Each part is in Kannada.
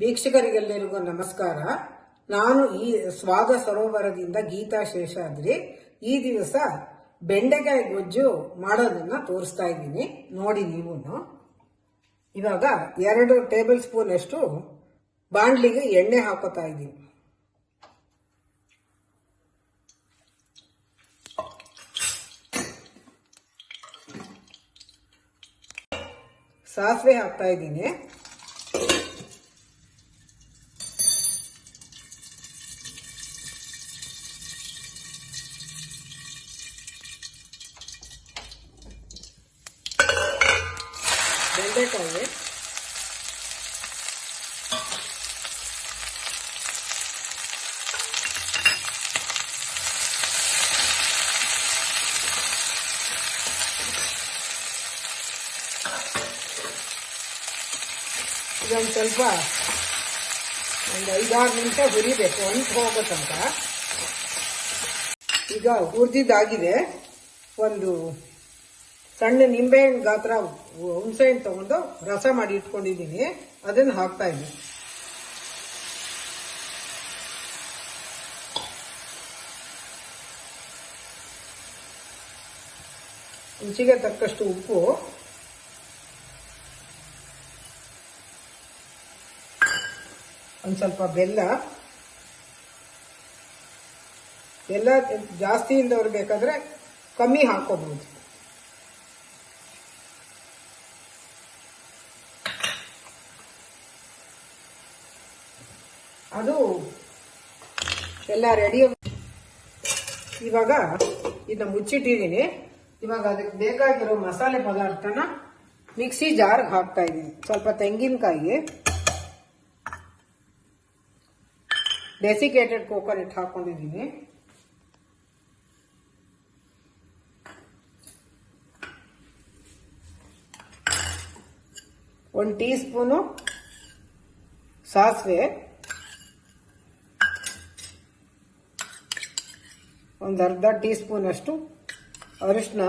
ವೀಕ್ಷಕರಿಗೆಲ್ಲರಿಗೂ ನಮಸ್ಕಾರ. ನಾನು ಈ ಸ್ವಾದ ಸರೋವರದಿಂದ ಗೀತಾ ಶೇಷಾದ್ರಿ. ಈ ದಿವಸ ಬೆಂಡೆಕಾಯಿ ಗೊಜ್ಜು ಮಾಡೋದನ್ನ ತೋರಿಸ್ತಾ ಇದ್ದೀನಿ, ನೋಡಿ ನೀವು. ಇವಾಗ 2 ಟೇಬಲ್ ಸ್ಪೂನ್ ಅಷ್ಟು ಬಾಂಡ್ಲಿಗೆ ಎಣ್ಣೆ ಹಾಕೋತಾ ಇದ್ದೀನಿ. ಸಾಸಿವೆ ಹಾಕ್ತಾ ಇದ್ದೀನಿ. ಬೆಂಡೆಕಾಯಿ, ಇದೊಂದು ಸ್ವಲ್ಪ ಒಂದು 5-6 ನಿಮಿಷ ಹುರಿಬೇಕು, ಅಂಟು ಹೋಗೋ ತನಕ. ಈಗ ಹುರಿದಿದ್ದಾಗಿದೆ. ಒಂದು ಸಣ್ಣ ನಿಂಬೆಹಣ್ಣು ಗಾತ್ರ ಹುಣಸೆಹಣ್ಣು ತಗೊಂಡು ರಸ ಮಾಡಿ ಇಟ್ಕೊಂಡಿದ್ದೀನಿ, ಅದನ್ನು ಹಾಕ್ತಾ ಇದ್ದೀನಿ. ರುಚಿಗೆ ತಕ್ಕಷ್ಟು ಉಪ್ಪು, ಒಂದು ಸ್ವಲ್ಪ ಬೆಲ್ಲ. ಬೆಲ್ಲ ಜಾಸ್ತಿ ಇಲ್ಲದವ್ರು ಬೇಕಾದ್ರೆ ಕಮ್ಮಿ ಹಾಕೋಬಹುದು. ಅದು ಎಲ್ಲ ರೆಡಿ. ಇವಾಗ ಇದನ್ನ ಮುಚ್ಚಿಟ್ಟಿದ್ದೀನಿ. ಇವಾಗ ಅದಕ್ಕೆ ಬೇಕಾಗಿರೋ ಮಸಾಲೆ ಪದಾರ್ಥನ ಮಿಕ್ಸಿ ಜಾರ್ಗೆ ಹಾಕ್ತಾ ಇದ್ದೀನಿ. ಸ್ವಲ್ಪ ತೆಂಗಿನಕಾಯಿ, ಡೆಸಿಕೇಟೆಡ್ ಕೋಕೋನಟ್ ಹಾಕೊಂಡಿದ್ದೀನಿ, ಒಂದು ಟೀ ಸ್ಪೂನು ಸಾಸಿವೆ, ಒಂದು ಅರ್ಧ ಟೀ ಸ್ಪೂನ್ ಅಷ್ಟು ಅರಿಶಿನ,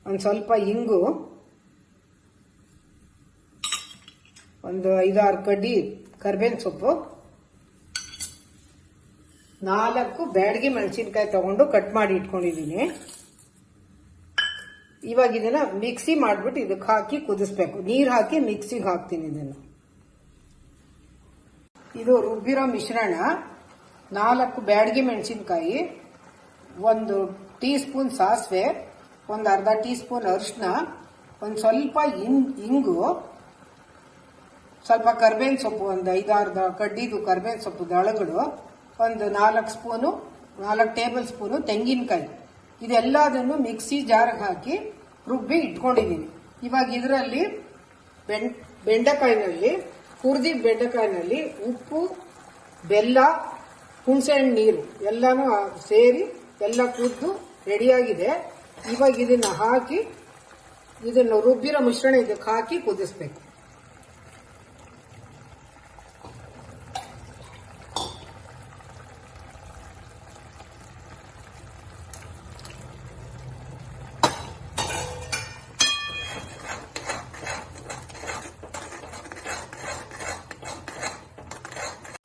ಒಂದು ಸ್ವಲ್ಪ ಇಂಗು, ಒಂದು 5-6 ಕಡ್ಡಿ ಕರಿಬೇವಿನ ಸೊಪ್ಪು, 4 ಬ್ಯಾಡಗಿ ಮೆಣಸಿನ್ಕಾಯಿ ತಗೊಂಡು ಕಟ್ ಮಾಡಿ ಇಟ್ಕೊಂಡಿದ್ದೀನಿ. ಇವಾಗ ಇದನ್ನ ಮಿಕ್ಸಿ ಮಾಡ್ಬಿಟ್ಟು ಇದಕ್ಕೆ ಹಾಕಿ ಕುದಿಸ್ಬೇಕು. ನೀರು ಹಾಕಿ ಮಿಕ್ಸಿಗೆ ಹಾಕ್ತೀನಿ ಇದನ್ನು. ಇದು ರುಬ್ಬಿರೋ ಮಿಶ್ರಣ. 4 ಬ್ಯಾಡಗಿ ಮೆಣಸಿನ್ಕಾಯಿ, 1 ಟೀ ಸ್ಪೂನ್ ಸಾಸಿವೆ, ಒಂದು ಅರ್ಧ ಟೀ ಸ್ಪೂನ್ ಅರಿಶಿನ, ಒಂದು ಸ್ವಲ್ಪ ಇಂಗು, ಸ್ವಲ್ಪ ಕರ್ಬೇವಿನ ಸೊಪ್ಪು, ಒಂದು 5-6 ಕಡ್ಡಿದು ಕರ್ಬೇವಿನ ಸೊಪ್ಪು ದಳಗಳು, ಒಂದು 4 ಟೇಬಲ್ ಸ್ಪೂನು ತೆಂಗಿನಕಾಯಿ. ಇದೆಲ್ಲದನ್ನು ಮಿಕ್ಸಿ ಜಾರ್ಗೆ ಹಾಕಿ ರುಬ್ಬಿ ಇಟ್ಕೊಂಡಿದ್ದೀನಿ. ಇವಾಗ ಇದರಲ್ಲಿ ಬೆಂಡೆಕಾಯಿನಲ್ಲಿ, ಹುರಿದಿದ್ದ ಬೆಂಡೆಕಾಯಿನಲ್ಲಿ ಉಪ್ಪು, ಬೆಲ್ಲ, ಹುಣಸೆಹಣ್ಣು ನೀರು ಎಲ್ಲಾನು ಸೇರಿ ಎಲ್ಲ ಕುದ್ದು ರೆಡಿಯಾಗಿದೆ. ಇವಾಗ ಇದನ್ನ ಹಾಕಿ, ಇದನ್ನು ರುಬ್ಬಿರೋ ಮಿಶ್ರಣ ಇದಕ್ಕೆ ಹಾಕಿ ಕುದಿಸ್ಬೇಕು.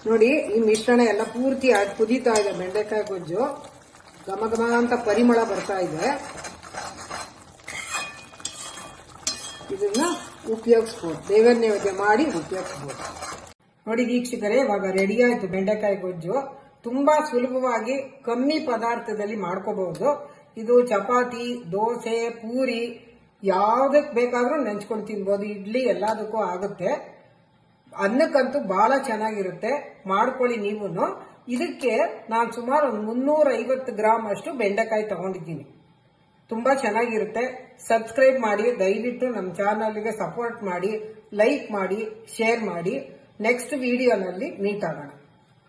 ನೋಡಿ, ಈ ಮಿಶ್ರಣ ಎಲ್ಲ ಪೂರ್ತಿ ಆಗಿ ಕುದೀತಾ ಇದೆ. ಬೆಂಡೆಕಾಯಿ ಗೊಜ್ಜು ಘಮ ಘಮ ಅಂತ ಪರಿಮಳ ಬರ್ತಾ ಇದೆ. ಇದನ್ನ ಉಪಯೋಗಿಸ್ಬೋದು, ದೇವರ ನೈವೇದ್ಯ ಮಾಡಿ ಉಪಯೋಗಿಸ್ಬೋದು. ನೋಡಿ ವೀಕ್ಷಕರೇ, ಇವಾಗ ರೆಡಿ ಆಯ್ತು ಬೆಂಡೆಕಾಯಿ ಗೊಜ್ಜು. ತುಂಬಾ ಸುಲಭವಾಗಿ ಕಮ್ಮಿ ಪದಾರ್ಥದಲ್ಲಿ ಮಾಡ್ಕೋಬಹುದು. ಇದು ಚಪಾತಿ, ದೋಸೆ, ಪೂರಿ ಯಾವ್ದಕ್ ಬೇಕಾದ್ರೂ ನೆಂಚ್ಕೊಂಡು ತಿನ್ಬೋದು. ಇಡ್ಲಿ ಎಲ್ಲದಕ್ಕೂ ಆಗುತ್ತೆ. ಅನ್ನಕ್ಕಂತೂ ಬಹಳ ಚೆನ್ನಾಗಿರುತ್ತೆ. ಮಾಡ್ಕೊಳ್ಳಿ ನೀವು. ಇದಕ್ಕೆ ನಾನು ಸುಮಾರು 350 ಗ್ರಾಮ್ ಅಷ್ಟು ಬೆಂಡೆಕಾಯಿ ತಗೊಂಡಿದ್ದೀನಿ. ತುಂಬಾ ಚೆನ್ನಾಗಿರುತ್ತೆ. ಸಬ್ಸ್ಕ್ರೈಬ್ ಮಾಡಿ, ದಯವಿಟ್ಟು ನಮ್ಮ ಚಾನಲ್ಗೆ ಸಪೋರ್ಟ್ ಮಾಡಿ, ಲೈಕ್ ಮಾಡಿ, ಶೇರ್ ಮಾಡಿ. ನೆಕ್ಸ್ಟ್ ವಿಡಿಯೋನಲ್ಲಿ ಮೀಟ್ ಆಗೋಣ.